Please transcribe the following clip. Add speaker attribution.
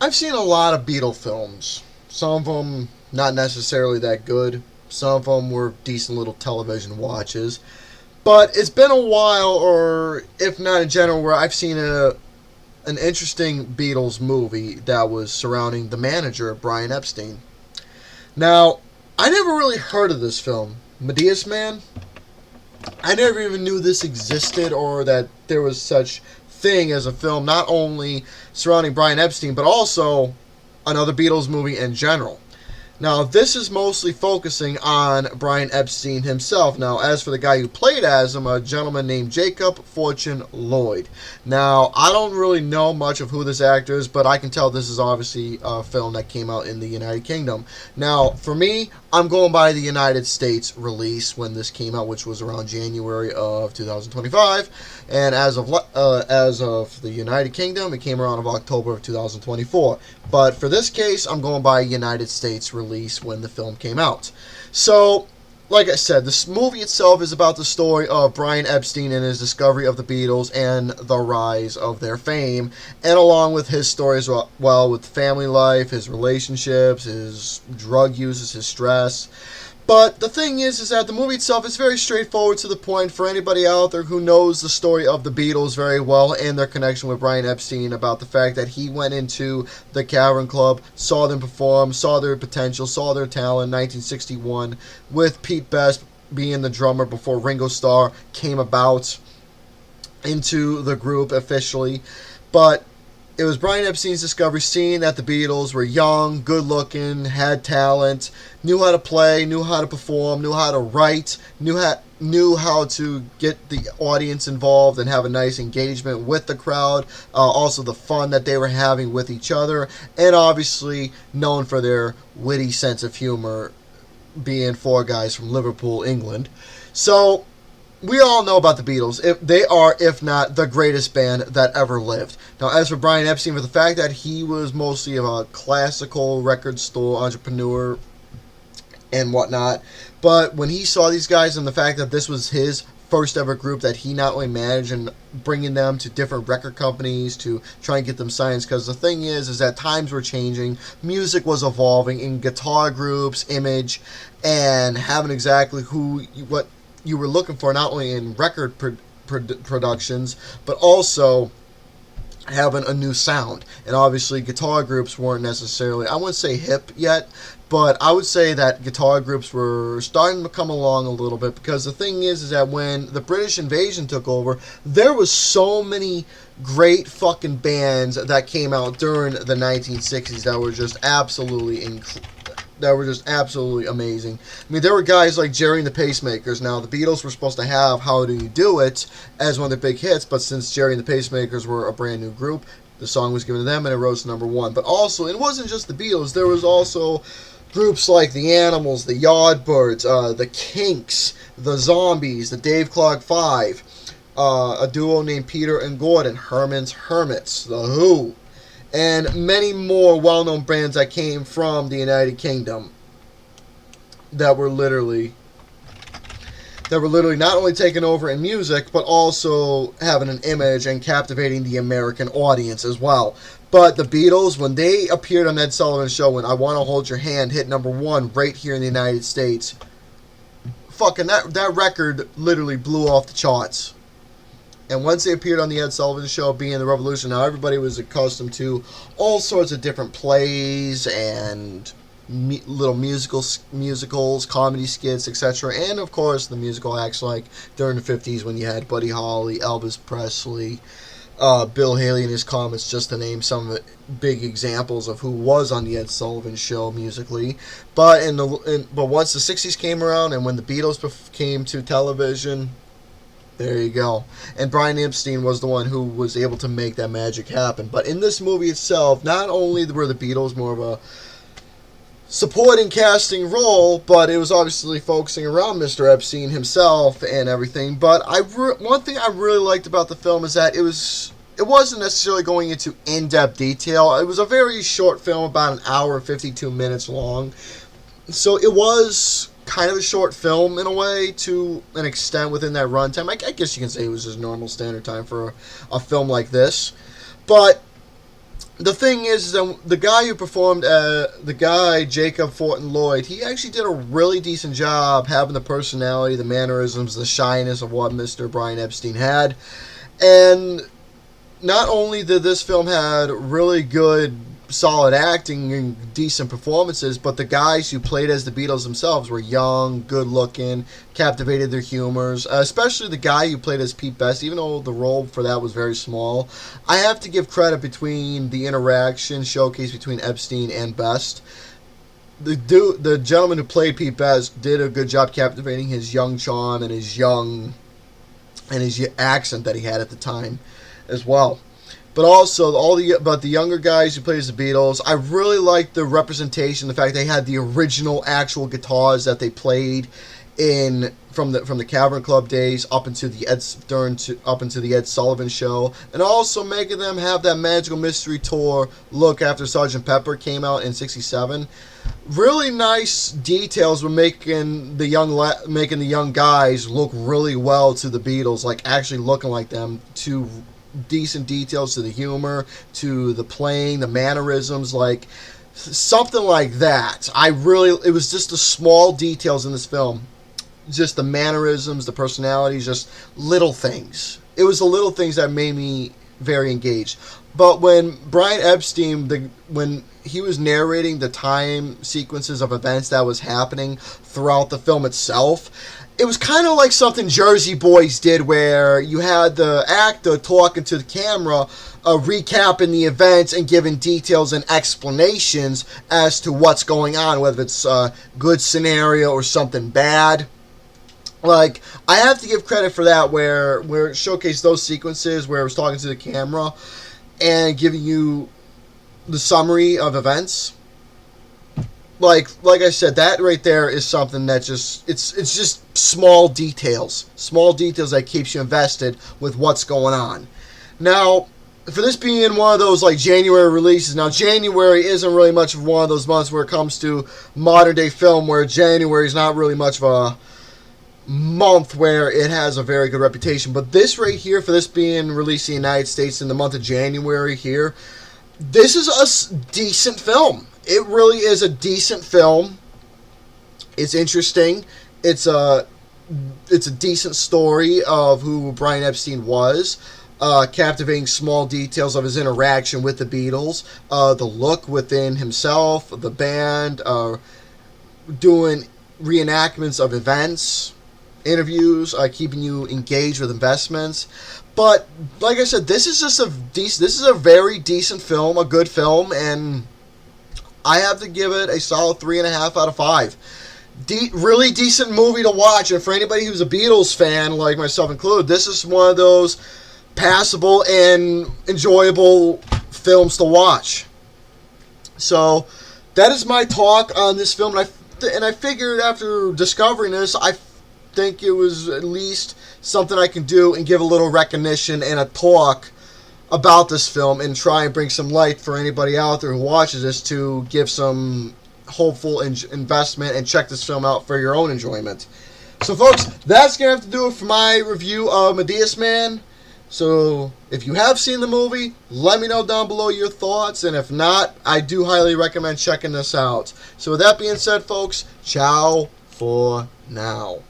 Speaker 1: I've seen a lot of Beatle films. Some of them not necessarily that good. Some of them were decent little television watches. But it's been a while, or if not in general, where I've seen an interesting Beatles movie that was surrounding the manager, Brian Epstein. Now, I never really heard of this film, Midas Man. I never even knew this existed or that there was such thing as a film, not only surrounding Brian Epstein, but also another Beatles movie in general. Now, this is mostly focusing on Brian Epstein himself. Now, as for the guy who played as him, a gentleman named Jacob Fortune Lloyd. Now, I don't really know much of who this actor is, but I can tell this is obviously a film that came out in the United Kingdom. Now, for me, I'm going by the United States release when this came out, which was around January of 2025. And as of the United Kingdom, it came around of October of 2024. But for this case, I'm going by United States release when the film came out. So, like I said, this movie itself is about the story of Brian Epstein and his discovery of the Beatles and the rise of their fame, and along with his stories, well, with family life, his relationships, his drug uses, his stress. But the thing is that the movie itself is very straightforward to the point for anybody out there who knows the story of the Beatles very well and their connection with Brian Epstein, about the fact that he went into the Cavern Club, saw them perform, saw their potential, saw their talent in 1961 with Pete Best being the drummer before Ringo Starr came about into the group officially. But it was Brian Epstein's discovery, seeing that the Beatles were young, good-looking, had talent, knew how to play, knew how to perform, knew how to write, knew how to get the audience involved and have a nice engagement with the crowd. Also, the fun that they were having with each other, and obviously known for their witty sense of humor, being four guys from Liverpool, England. So, we all know about the Beatles. They are, if not, the greatest band that ever lived. Now, as for Brian Epstein, for the fact that he was mostly of a classical record store entrepreneur and whatnot, but when he saw these guys and the fact that this was his first ever group that he not only managed and bringing them to different record companies to try and get them signed, because the thing is that times were changing, music was evolving in guitar groups, image, and having exactly what you were looking for, not only in record productions, but also having a new sound. And obviously guitar groups weren't necessarily, I wouldn't say hip yet, but I would say that guitar groups were starting to come along a little bit, because the thing is that when the British invasion took over, there was so many great fucking bands that came out during the 1960s that were just absolutely amazing. I mean, there were guys like Jerry and the Pacemakers. Now, the Beatles were supposed to have How Do You Do It as one of their big hits, but since Jerry and the Pacemakers were a brand new group, the song was given to them and it rose to number one. But also, it wasn't just the Beatles. There was also groups like the Animals, the Yardbirds, the Kinks, the Zombies, the Dave Clark Five, a duo named Peter and Gordon, Herman's Hermits, the Who, and many more well-known bands that came from the United Kingdom that were literally not only taking over in music, but also having an image and captivating the American audience as well. But the Beatles, when they appeared on Ed Sullivan's show, when I Want to Hold Your Hand hit number one right here in the United States, fucking that record literally blew off the charts. And once they appeared on the Ed Sullivan Show, being the Revolution, now everybody was accustomed to all sorts of different plays and little musicals, comedy skits, etc. And, of course, the musical acts like during the 50s when you had Buddy Holly, Elvis Presley, Bill Haley and his Comets, just to name some of the big examples of who was on the Ed Sullivan Show musically. But but once the 60s came around and when the Beatles came to television, there you go. And Brian Epstein was the one who was able to make that magic happen. But in this movie itself, not only were the Beatles more of a supporting casting role, but it was obviously focusing around Mr. Epstein himself and everything. But one thing I really liked about the film is that it wasn't necessarily going into in-depth detail. It was a very short film, about an hour and 52 minutes long. So it was kind of a short film in a way, to an extent, within that runtime. I guess you can say it was just normal standard time for a film like this. But the thing is that the guy who performed, the guy Jacob Fortin Lloyd, he actually did a really decent job having the personality, the mannerisms, the shyness of what Mr. Brian Epstein had. And not only did this film had really good, solid acting and decent performances, but the guys who played as the Beatles themselves were young, good-looking, captivated their humors. Especially the guy who played as Pete Best, even though the role for that was very small. I have to give credit between the interaction showcase between Epstein and Best. The gentleman who played Pete Best did a good job captivating his young charm and his accent that he had at the time as well. But also the younger guys who played as the Beatles, I really liked the representation, the fact they had the original actual guitars that they played in from the Cavern Club days up into the Ed Sullivan Show, and also making them have that Magical Mystery Tour look after Sgt. Pepper came out in '67. Really nice details were making the young guys look really well to the Beatles, like actually looking like them. To decent details to the humor, to the playing, the mannerisms, like something like that. It was just the small details in this film, just the mannerisms, the personalities, just little things. It was the little things that made me very engaged. But when Brian Epstein, when he was narrating the time sequences of events that was happening throughout the film itself, it was kind of like something Jersey Boys did, where you had the actor talking to the camera, recapping the events and giving details and explanations as to what's going on, whether it's a good scenario or something bad. Like, I have to give credit for that, where it showcased those sequences where it was talking to the camera and giving you the summary of events. Like I said, that right there is something that it's just small details that keeps you invested with what's going on. Now, for this being one of those like January releases, now January isn't really much of one of those months where it comes to modern day film, where January is not really much of a month where it has a very good reputation. But this right here, for this being released in the United States in the month of January here, this is a decent film. It really is a decent film. It's interesting. It's a decent story of who Brian Epstein was. Captivating small details of his interaction with the Beatles. The look within himself, the band, doing reenactments of events, interviews, keeping you engaged with investments. But like I said, this is a very decent film, a good film, and I have to give it a solid 3.5 out of 5. Really decent movie to watch, and for anybody who's a Beatles fan, like myself included, this is one of those passable and enjoyable films to watch. So that is my talk on this film, and I figured after discovering this, I think it was at least something I can do and give a little recognition and a talk about this film, and try and bring some light for anybody out there who watches this to give some hopeful investment and check this film out for your own enjoyment. So folks, that's going to have to do it for my review of Midas Man. So if you have seen the movie, let me know down below your thoughts, and if not, I do highly recommend checking this out. So with that being said, folks, ciao for now.